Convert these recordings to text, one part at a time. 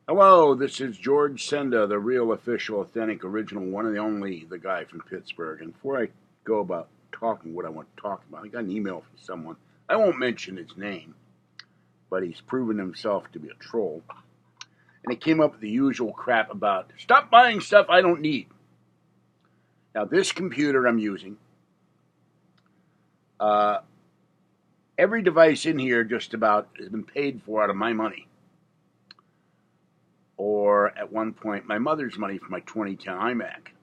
Hello, this is George Senda, the real, official, authentic, original, one and only, the guy from Pittsburgh. And before I go about talking what I want to talk about, I got an email from someone. I won't mention his name, but he's proven himself to be a troll. And he came up with the usual crap about stop buying stuff I don't need. Now, this computer I'm using, uh, every device in here just about has been paid for out of my money. Or at one point, my mother's money for my 2010 iMac.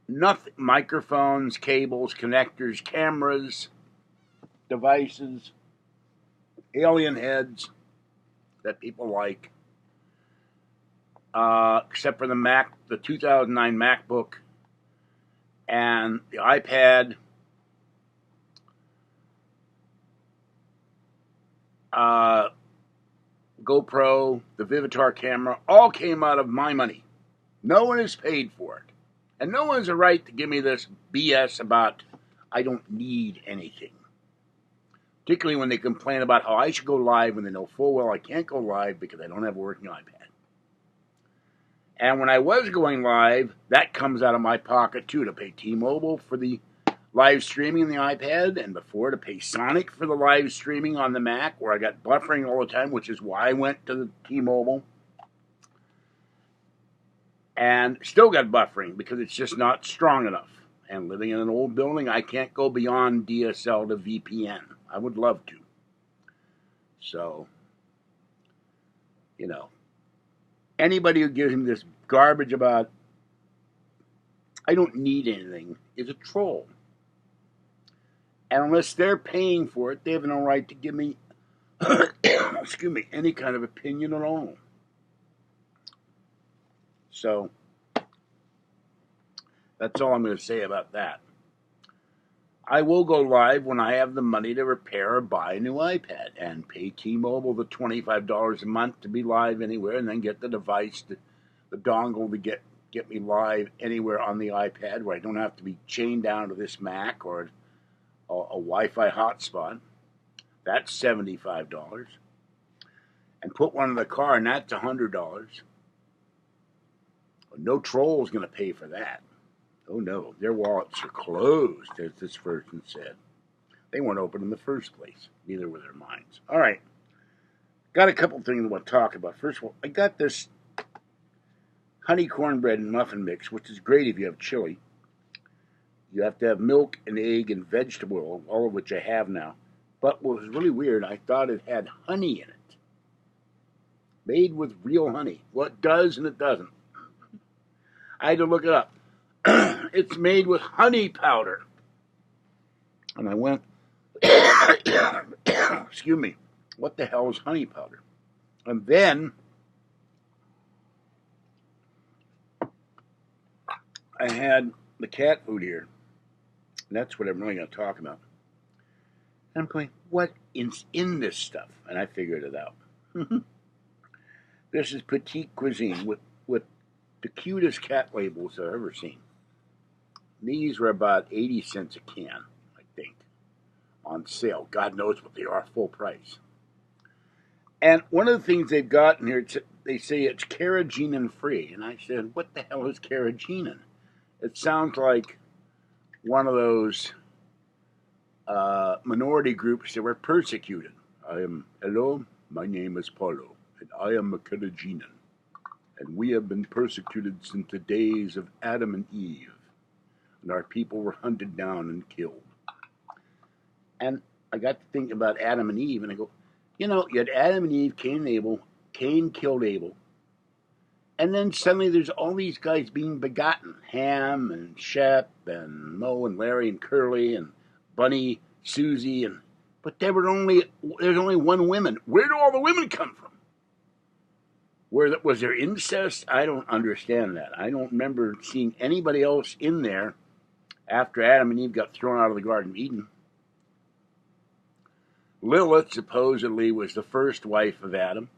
Nothing, microphones, cables, connectors, cameras, devices, alien heads that people like, except for the Mac, the 2009 MacBook, and the iPad, GoPro, the Vivitar camera, all came out of my money. No one has paid for it. And no one has a right to give me this BS about I don't need anything. Particularly when they complain about how I should go live when they know full well I can't go live because I don't have a working iPad. And when I was going live, that comes out of my pocket too, to pay T-Mobile for the live streaming on the iPad, and before to pay Sonic for the live streaming on the Mac, where I got buffering all the time, which is why I went to the T-Mobile. And still got buffering because it's just not strong enough. And living in an old building, I can't go beyond DSL to VPN. I would love to. So, anybody who gives me this garbage about I don't need anything is a troll. And unless they're paying for it, they have no right to give me, excuse me, any kind of opinion at all. So, that's all I'm going to say about that. I will go live when I have the money to repair or buy a new iPad and pay T-Mobile the $25 a month to be live anywhere, and then get the device, the dongle to get me live anywhere on the iPad where I don't have to be chained down to this Mac or a Wi-Fi hotspot. That's $75. And put one in the car, and that's $100. No troll is going to pay for that. Oh no, their wallets are closed, as this person said. They weren't open in the first place. Neither were their minds. All right. Got a couple things I want to talk about. First of all, I got this honey cornbread and muffin mix, which is great if you have chili. You have to have milk and egg and vegetable oil, all of which I have now. But what was really weird, I thought it had honey in it. Made with real honey. Well, it does and it doesn't. I had to look it up. It's made with honey powder. And I went, excuse me, what the hell is honey powder? And then I had the cat food here. And that's what I'm really going to talk about. And I'm going, what is in this stuff? And I figured it out. This is Petite Cuisine with the cutest cat labels I've ever seen. These were about 80 cents a can, I think, on sale. God knows what they are, full price. And one of the things they've got in here, they say it's carrageenan free. And I said, what the hell is carrageenan? It sounds like one of those minority groups that were persecuted. Hello, my name is Paulo, and I am a carrageenan. And we have been persecuted since the days of Adam and Eve. And our people were hunted down and killed. And I got to think about Adam and Eve, and I go, you had Adam and Eve, Cain and Abel. Cain killed Abel. And then suddenly there's all these guys being begotten. Ham and Shep and Mo and Larry and Curly and Bunny, Susie. But there's only one woman. Where do all the women come from? Was there incest? I don't understand that. I don't remember seeing anybody else in there after Adam and Eve got thrown out of the Garden of Eden. Lilith supposedly was the first wife of Adam,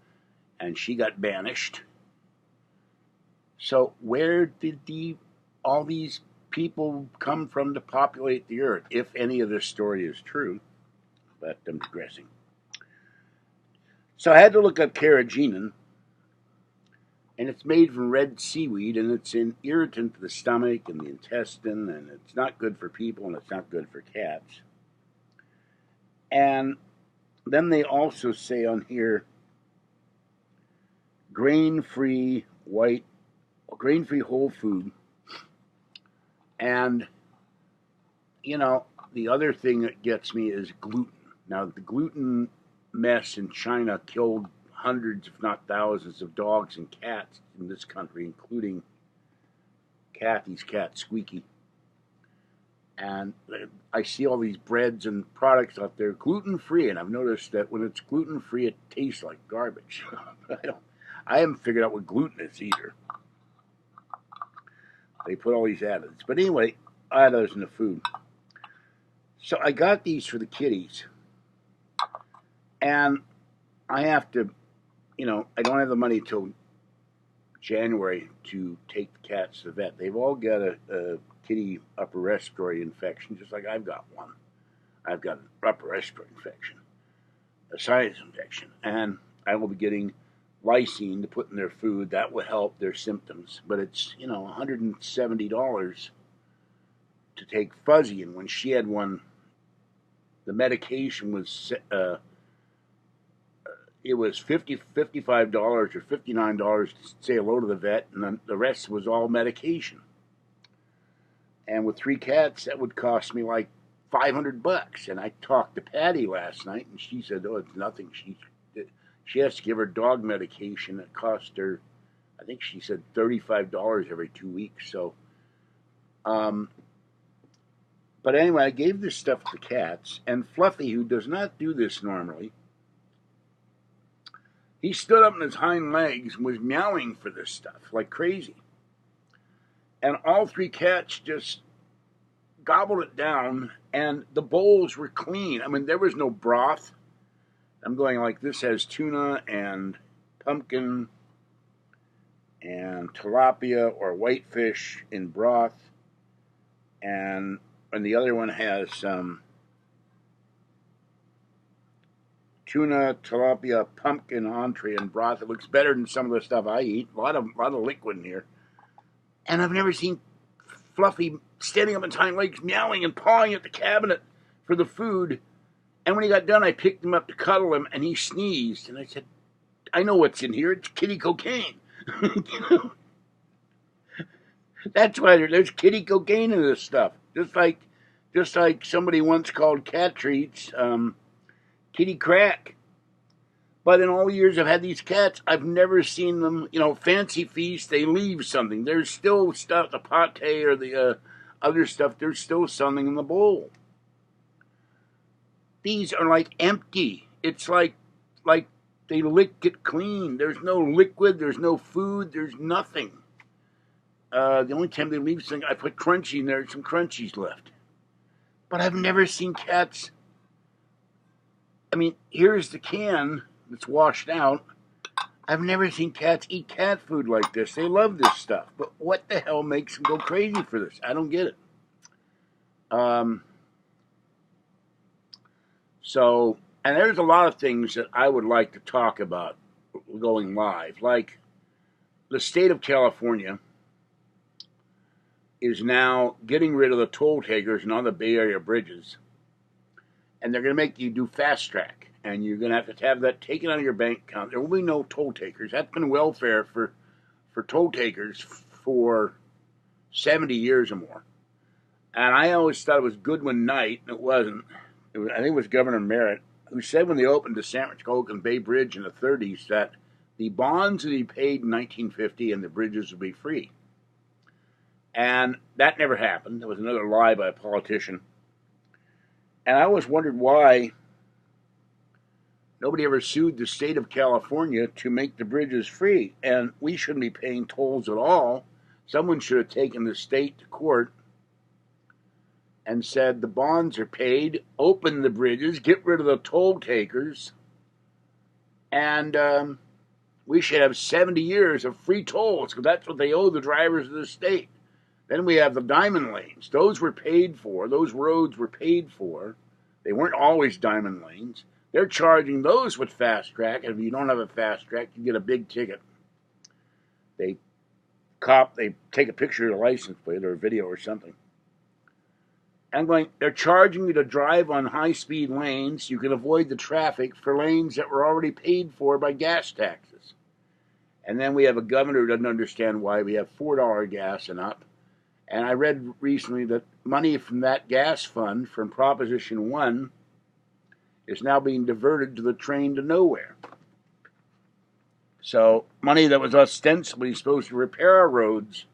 and she got banished. So where did all these people come from to populate the earth, if any of this story is true? But I'm digressing. So I had to look up carrageenan, And it's made from red seaweed, and it's an irritant to the stomach and the intestine, and it's not good for people, and it's not good for cats. And then they also say on here, grain-free whole food. And, you know, the other thing that gets me is gluten. Now, the gluten mess in China killed hundreds, if not thousands, of dogs and cats in this country, including Kathy's cat, Squeaky. And I see all these breads and products out there gluten-free, and I've noticed that when it's gluten-free, it tastes like garbage. I haven't figured out what gluten is either. They put all these additives. But anyway, additives in the food. So I got these for the kitties. And I have to, you know, I don't have the money until January to take the cats to the vet. They've all got a kitty upper respiratory infection, just like I've got one. I've got an upper respiratory infection, a sinus infection. And I will be getting lysine to put in their food. That will help their symptoms. But it's, you know, $170 to take Fuzzy. And when she had one, the medication was, it was $55 or $59 to say hello to the vet, and then the rest was all medication. And with 3 cats, that would cost me like $500. And I talked to Patty last night, and she said, "Oh, it's nothing." She has to give her dog medication. It cost her, I think she said, $35 every 2 weeks. So, but anyway, I gave this stuff to the cats, and Fluffy, who does not do this normally, he stood up on his hind legs and was meowing for this stuff like crazy. And all 3 cats just gobbled it down, and the bowls were clean. I mean, there was no broth. I'm going like, this has tuna and pumpkin and tilapia or whitefish in broth, and the other one has tuna, tilapia, pumpkin entree and broth. It looks better than some of the stuff I eat. A lot of liquid in here. And I've never seen Fluffy standing up on his hind legs, meowing and pawing at the cabinet for the food. And when he got done, I picked him up to cuddle him, and he sneezed. And I said, "I know what's in here. It's kitty cocaine." That's why there's kitty cocaine in this stuff. Just like somebody once called cat treats kitty crack. But in all the years I've had these cats, I've never seen them, you know, fancy feast, they leave something. There's still stuff, the pate or the other stuff, there's still something in the bowl. These are like empty. It's like they lick it clean. There's no liquid, there's no food, there's nothing. The only time they leave something, I put crunchy in there, some crunchies left. But I've never seen cats. I mean, here's the can that's washed out. I've never seen cats eat cat food like this. They love this stuff. But what the hell makes them go crazy for this? I don't get it. So, and there's a lot of things that I would like to talk about going live. Like, the state of California is now getting rid of the toll takers and all the Bay Area bridges. And they're going to make you do fast track. And you're going to have that taken out of your bank account. There will be no toll takers. That's been welfare for toll takers for 70 years or more. And I always thought it was Goodwin Knight, and it wasn't. I think it was Governor Merritt, who said when they opened the San Francisco Oakland Bay Bridge in the 30s that the bonds would be paid in 1950 and the bridges would be free. And that never happened. There was another lie by a politician. And I always wondered why nobody ever sued the state of California to make the bridges free. And we shouldn't be paying tolls at all. Someone should have taken the state to court and said the bonds are paid, open the bridges, get rid of the toll takers, and we should have 70 years of free tolls, because that's what they owe the drivers of the state. Then we have the diamond lanes. Those were paid for. Those roads were paid for. They weren't always diamond lanes. They're charging those with fast track, and if you don't have a fast track, you get a big ticket. They take a picture of the license plate or a video or something. I'm going, they're charging you to drive on high-speed lanes. You can avoid the traffic for lanes that were already paid for by gas taxes. And then we have a governor who doesn't understand why we have $4 gas and up. And I read recently that money from that gas fund from Proposition 1 is now being diverted to the train to nowhere. So money that was ostensibly supposed to repair our roads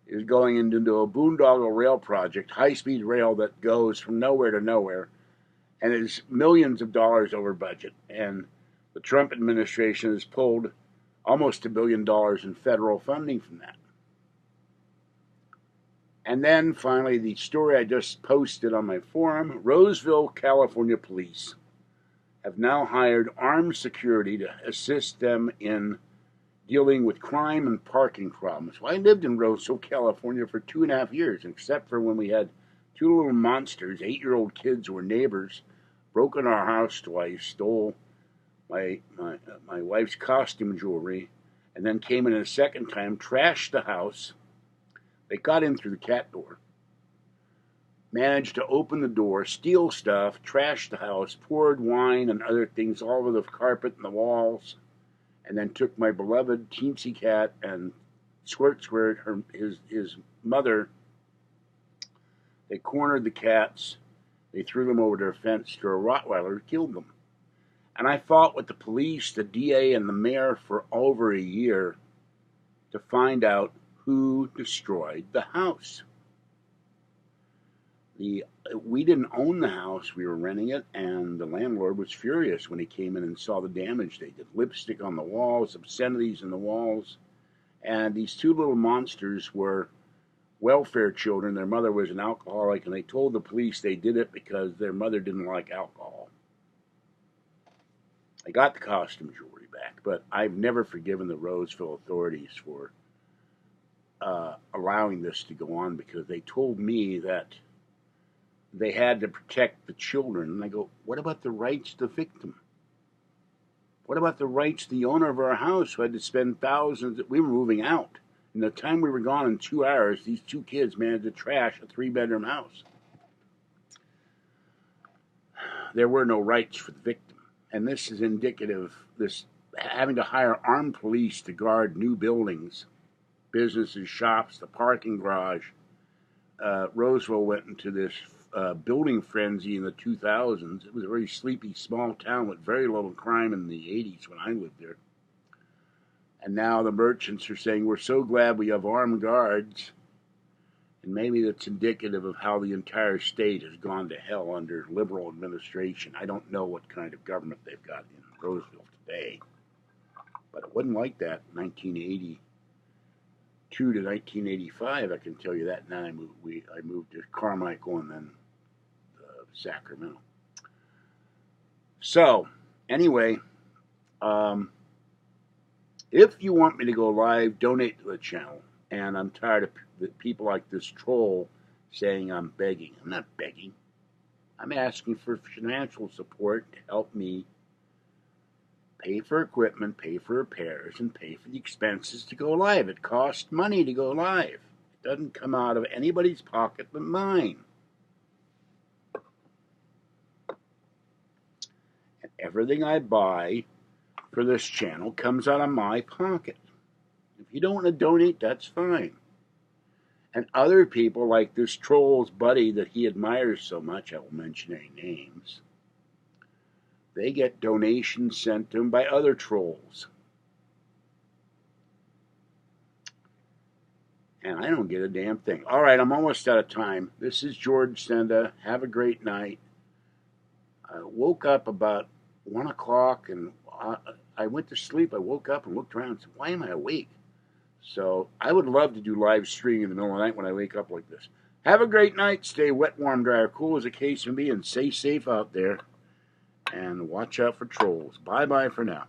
is going into a boondoggle rail project, high-speed rail that goes from nowhere to nowhere, and is millions of dollars over budget. And the Trump administration has pulled almost $1 billion in federal funding from that. And then finally, the story I just posted on my forum, Roseville, California police have now hired armed security to assist them in dealing with crime and parking problems. Well, I lived in Roseville, California for 2.5 years, except for when we had two little monsters, 8-year-old kids who were neighbors, broke in our house twice, stole my wife's costume jewelry, and then came in a second time, trashed the house. They got in through the cat door, managed to open the door, steal stuff, trash the house, poured wine and other things all over the carpet and the walls, and then took my beloved teensy cat and Squirt, his mother. They cornered the cats. They threw them over their fence to a Rottweiler, killed them. And I fought with the police, the DA, and the mayor for over a year to find out who destroyed the house. We didn't own the house, we were renting it, and the landlord was furious when he came in and saw the damage they did. Lipstick on the walls, obscenities in the walls, and these two little monsters were welfare children. Their mother was an alcoholic, and they told the police they did it because their mother didn't like alcohol. I got the costume jewelry back, but I've never forgiven the Roseville authorities for allowing this to go on, because they told me that they had to protect the children. And I go, what about the rights to the victim? What about the rights to the owner of our house who had to spend thousands? We were moving out. In the time we were gone in 2 hours, these two kids managed to trash a 3-bedroom house. There were no rights for the victim. And this is indicative, this having to hire armed police to guard new buildings, businesses, shops, the parking garage. Roseville went into this building frenzy in the 2000s. It was a very sleepy, small town with very little crime in the 80s when I lived there. And now the merchants are saying, we're so glad we have armed guards. And maybe that's indicative of how the entire state has gone to hell under liberal administration. I don't know what kind of government they've got in Roseville today, but it wasn't like that in 1982 to 1985. I can tell you that. Now I moved to Carmichael and then Sacramento. So anyway, if you want me to go live, donate to the channel. And I'm tired of people like this troll saying I'm begging. I'm not begging. I'm asking for financial support to help me pay for equipment, pay for repairs, and pay for the expenses to go live. It costs money to go live. It doesn't come out of anybody's pocket but mine. And everything I buy for this channel comes out of my pocket. If you don't want to donate, that's fine. And other people, like this troll's buddy that he admires so much, I won't mention any names, they get donations sent to them by other trolls. And I don't get a damn thing. All right, I'm almost out of time. This is George Senda. Have a great night. I woke up about 1 o'clock and I went to sleep. I woke up and looked around and said, why am I awake? So I would love to do live streaming in the middle of the night when I wake up like this. Have a great night. Stay wet, warm, dry, or cool as the case may be, and stay safe out there. And watch out for trolls. Bye-bye for now.